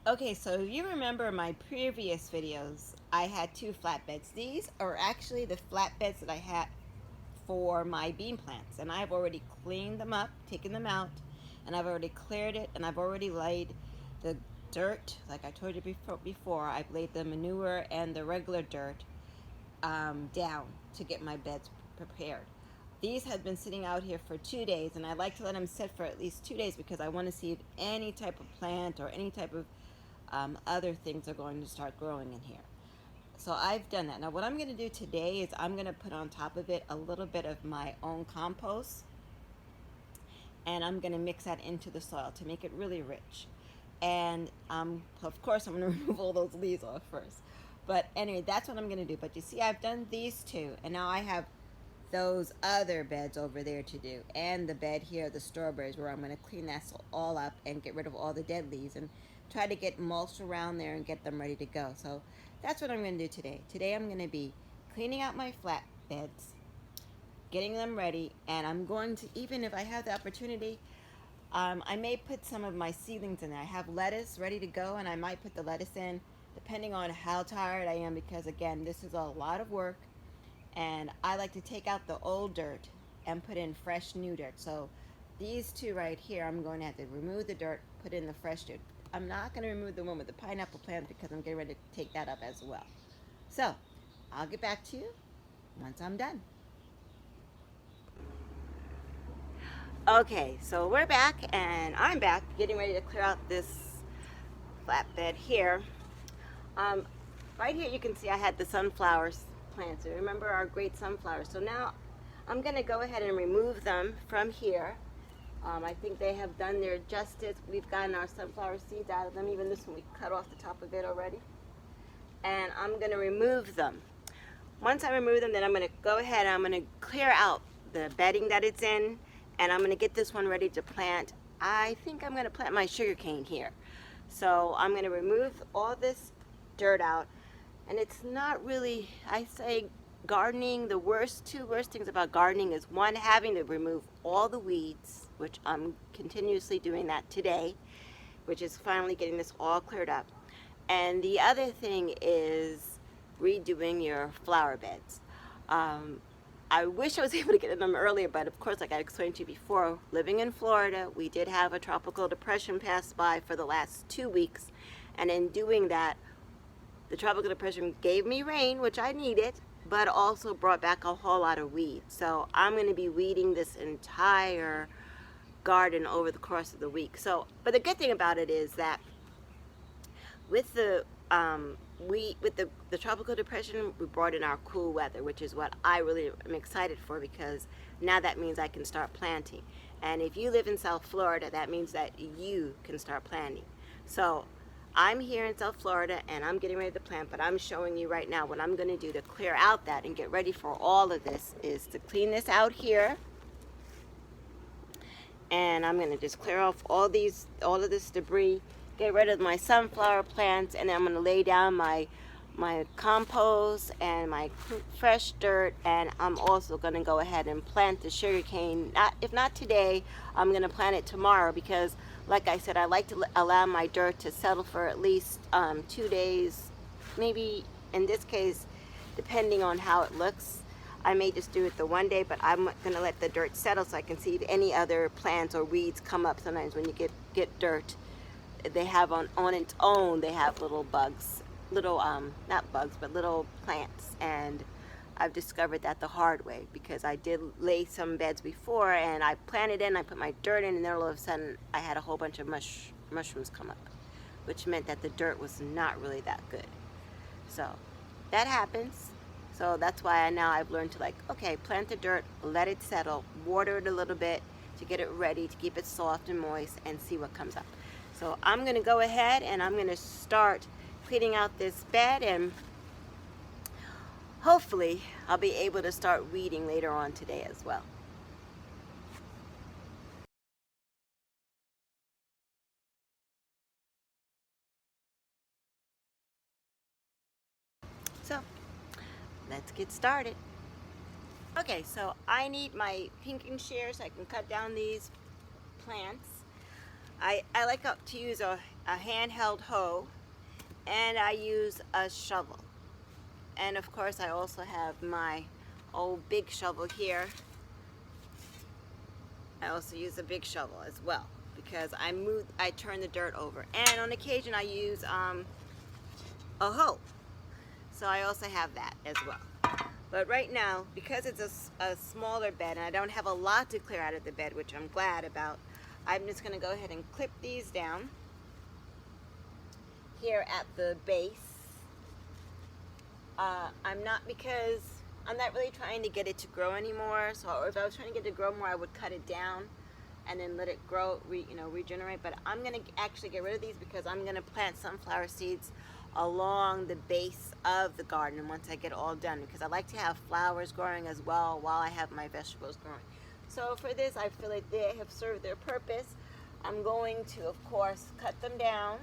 Okay, so if you remember my previous videos, I had two flatbeds. These are actually the flatbeds that I had for my bean plants, and I've already cleaned them up, taken them out, and I've already cleared it, and I've already laid the dirt, like I told you before, I've laid the manure and the regular dirt down to get my beds prepared. These have been sitting out here for 2 days, and I like to let them sit for at least 2 days because I want to see if any type of plant or any type of other things are going to start growing in here. So I've done that. Now what I'm going to do today is I'm going to put on top of it a little bit of my own compost, and I'm going to mix that into the soil to make it really rich. And of course I'm going to remove all those leaves off first. But anyway, that's what I'm going to do. But you see, I've done these two, and now I have those other beds over there to do, and the bed here, the strawberries, where I'm going to clean that all up and get rid of all the dead leaves and try to get mulch around there and get them ready to go. So that's what I'm going to do today. Today I'm going to be cleaning out my flat beds, getting them ready, and I'm going to, even if I have the opportunity, I may put some of my seedlings in there. I have lettuce ready to go, and I might put the lettuce in depending on how tired I am, because again, this is a lot of work, and I like to take out the old dirt and put in fresh new dirt. So these two right here, I'm going to have to remove the dirt, put in the fresh dirt. I'm not going to remove the one with the pineapple plant because I'm getting ready to take that up as well. So I'll get back to you once I'm done. Okay, so we're back, and I'm back getting ready to clear out this flatbed here. Right here you can see I had the sunflowers planted. Remember our great sunflowers? So now I'm going to go ahead and remove them from here. I think they have done their justice. We've gotten our sunflower seeds out of them. Even this one, we cut off the top of it already. And I'm going to remove them. Once I remove them, then I'm going to go ahead and I'm going to clear out the bedding that it's in, and I'm going to get this one ready to plant. I think I'm going to plant my sugarcane here. So I'm going to remove all this dirt out, and it's not really, I say gardening, the two worst things about gardening is, one, having to remove all the weeds, which I'm continuously doing that today, which is finally getting this all cleared up. And the other thing is redoing your flower beds. I wish I was able to get them earlier, but of course, like I explained to you before, living in Florida, we did have a tropical depression pass by for the last 2 weeks, and in doing that, the tropical depression gave me rain, which I needed, but also brought back a whole lot of weeds. So I'm going to be weeding this entire garden over the course of the week. So, but the good thing about it is that with the tropical depression, we brought in our cool weather, which is what I really am excited for, because now that means I can start planting. And if you live in South Florida, that means that you can start planting. So I'm here in South Florida and I'm getting ready to plant, but I'm showing you right now what I'm going to do to clear out that and get ready for all of this is to clean this out here. And I'm going to just clear off all of this debris, get rid of my sunflower plants, and then I'm going to lay down my compost and my fresh dirt, and I'm also going to go ahead and plant the sugarcane. If not today, I'm going to plant it tomorrow, because like I said, I like to allow my dirt to settle for at least 2 days, maybe in this case, depending on how it looks. I may just do it the 1 day, but I'm going to let the dirt settle so I can see if any other plants or weeds come up. Sometimes when you get dirt, they have on its own, they have little bugs, little not bugs, but little plants. And I've discovered that the hard way, because I did lay some beds before and I planted in, I put my dirt in, and then all of a sudden I had a whole bunch of mushrooms come up, which meant that the dirt was not really that good. So that happens. So that's why now I've learned to, like, okay, plant the dirt, let it settle, water it a little bit to get it ready, to keep it soft and moist, and see what comes up. So I'm going to go ahead and I'm going to start cleaning out this bed, and hopefully I'll be able to start weeding later on today as well. So let's get started. Okay, so I need my pinking shears so I can cut down these plants. I like to use a handheld hoe, and I use a shovel. And of course I also have my old big shovel here. I also use a big shovel as well because I turn the dirt over. And on occasion I use a hoe. So I also have that as well. But right now, because it's a smaller bed and I don't have a lot to clear out of the bed, which I'm glad about, I'm just going to go ahead and clip these down here at the base. I'm not really trying to get it to grow anymore. So if I was trying to get it to grow more, I would cut it down and then let it grow, regenerate. But I'm going to actually get rid of these because I'm going to plant sunflower seeds along the base of the garden once I get all done, because I like to have flowers growing as well while I have my vegetables growing. So for this, I feel like they have served their purpose. I'm going to, of course, cut them down.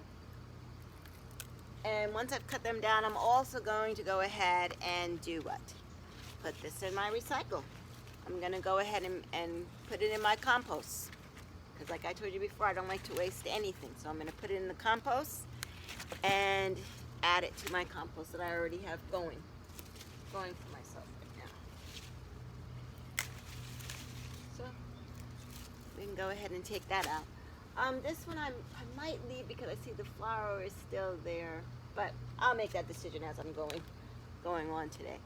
And once I've cut them down, I'm also going to go ahead and do what? Put this in my recycle. I'm going to go ahead and put it in my compost. Because like I told you before, I don't like to waste anything. So I'm going to put it in the compost and add it to my compost that I already have going for myself right now. So we can go ahead and take that out. This one I might leave because I see the flower is still there, but I'll make that decision as I'm going on today.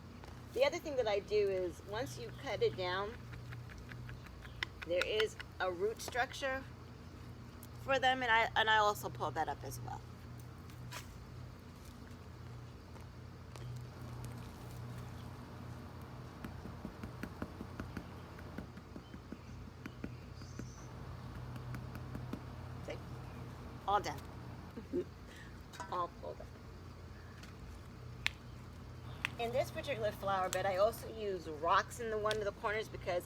The other thing that I do is once you cut it down, there is a root structure for them, and I also pull that up as well. All done. All pulled up. In this particular flower bed, I also use rocks in one of the corners because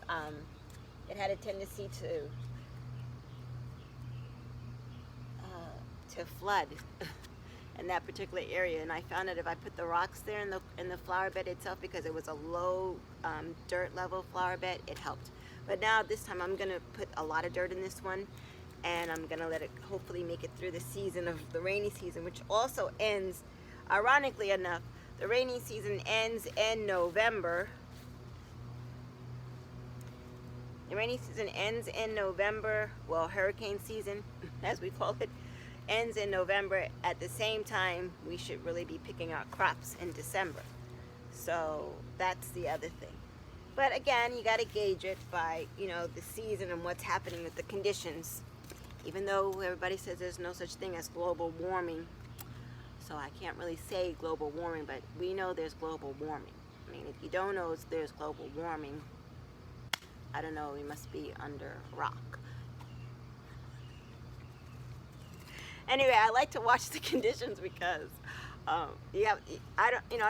it had a tendency to flood in that particular area, and I found that if I put the rocks there in the flower bed itself, because it was a low dirt level flower bed, it helped. But now this time I'm gonna put a lot of dirt in this one, and I'm gonna let it hopefully make it through the season of the rainy season, which also ends, ironically enough, the rainy season ends in November. The rainy season ends in November. Well, hurricane season, as we call it, ends in November. At the same time, we should really be picking our crops in December. So that's the other thing. But again, you gotta gauge it by, the season and what's happening with the conditions. Even though everybody says there's no such thing as global warming, so I can't really say global warming, but we know there's global warming. I mean, if you don't know there's global warming, I don't know, we must be under a rock. Anyway, I like to watch the conditions because I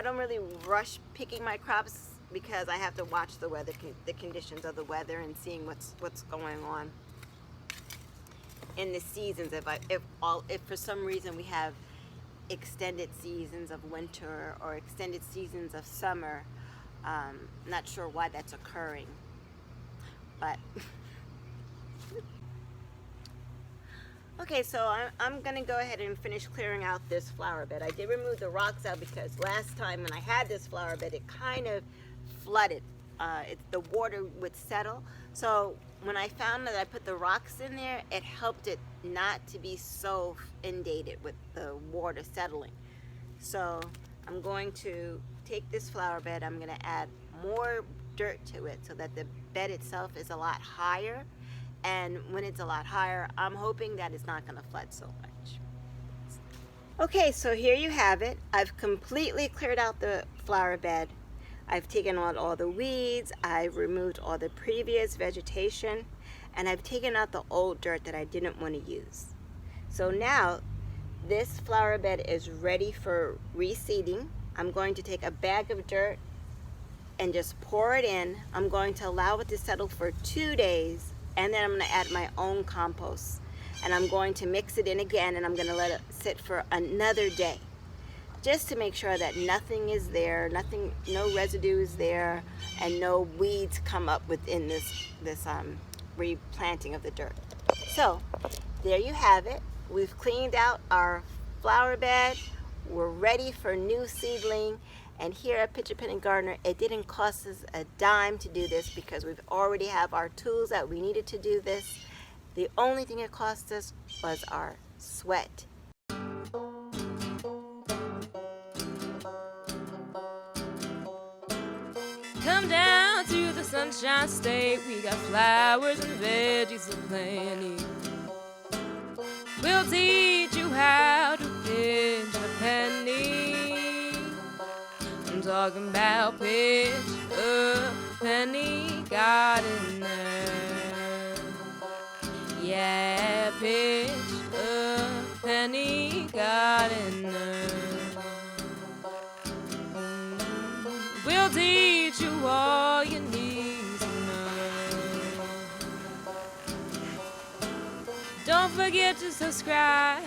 don't really rush picking my crops because I have to watch the weather, the conditions of the weather, and seeing what's going on in the seasons. If for some reason we have extended seasons of winter or extended seasons of summer, not sure why that's occurring, but okay, so I'm gonna go ahead and finish clearing out this flower bed. I did remove the rocks out because last time when I had this flower bed, it kind of flooded. The water would settle. So when I found that I put the rocks in there, it helped it not to be so inundated with the water settling. So I'm going to take this flower bed, I'm going to add more dirt to it so that the bed itself is a lot higher. And when it's a lot higher, I'm hoping that it's not going to flood so much. Okay, so here you have it. I've completely cleared out the flower bed. I've taken out all the weeds, I've removed all the previous vegetation, and I've taken out the old dirt that I didn't want to use. So now this flower bed is ready for reseeding. I'm going to take a bag of dirt and just pour it in. I'm going to allow it to settle for 2 days, and then I'm going to add my own compost. And I'm going to mix it in again, and I'm going to let it sit for another day, just to make sure that nothing is there, no residue is there, and no weeds come up within this replanting of the dirt. So there you have it. We've cleaned out our flower bed. We're ready for new seedling. And here at PinchAPennyGardener, it didn't cost us a dime to do this because we've already have our tools that we needed to do this. The only thing it cost us was our sweat. Come down to the Sunshine State. We got flowers and veggies aplenty. We'll teach you how to pinch a penny. I'm talking about PinchAPennyGardener. Yeah, PinchAPennyGardener. We'll teach you all you need to know. Don't forget to subscribe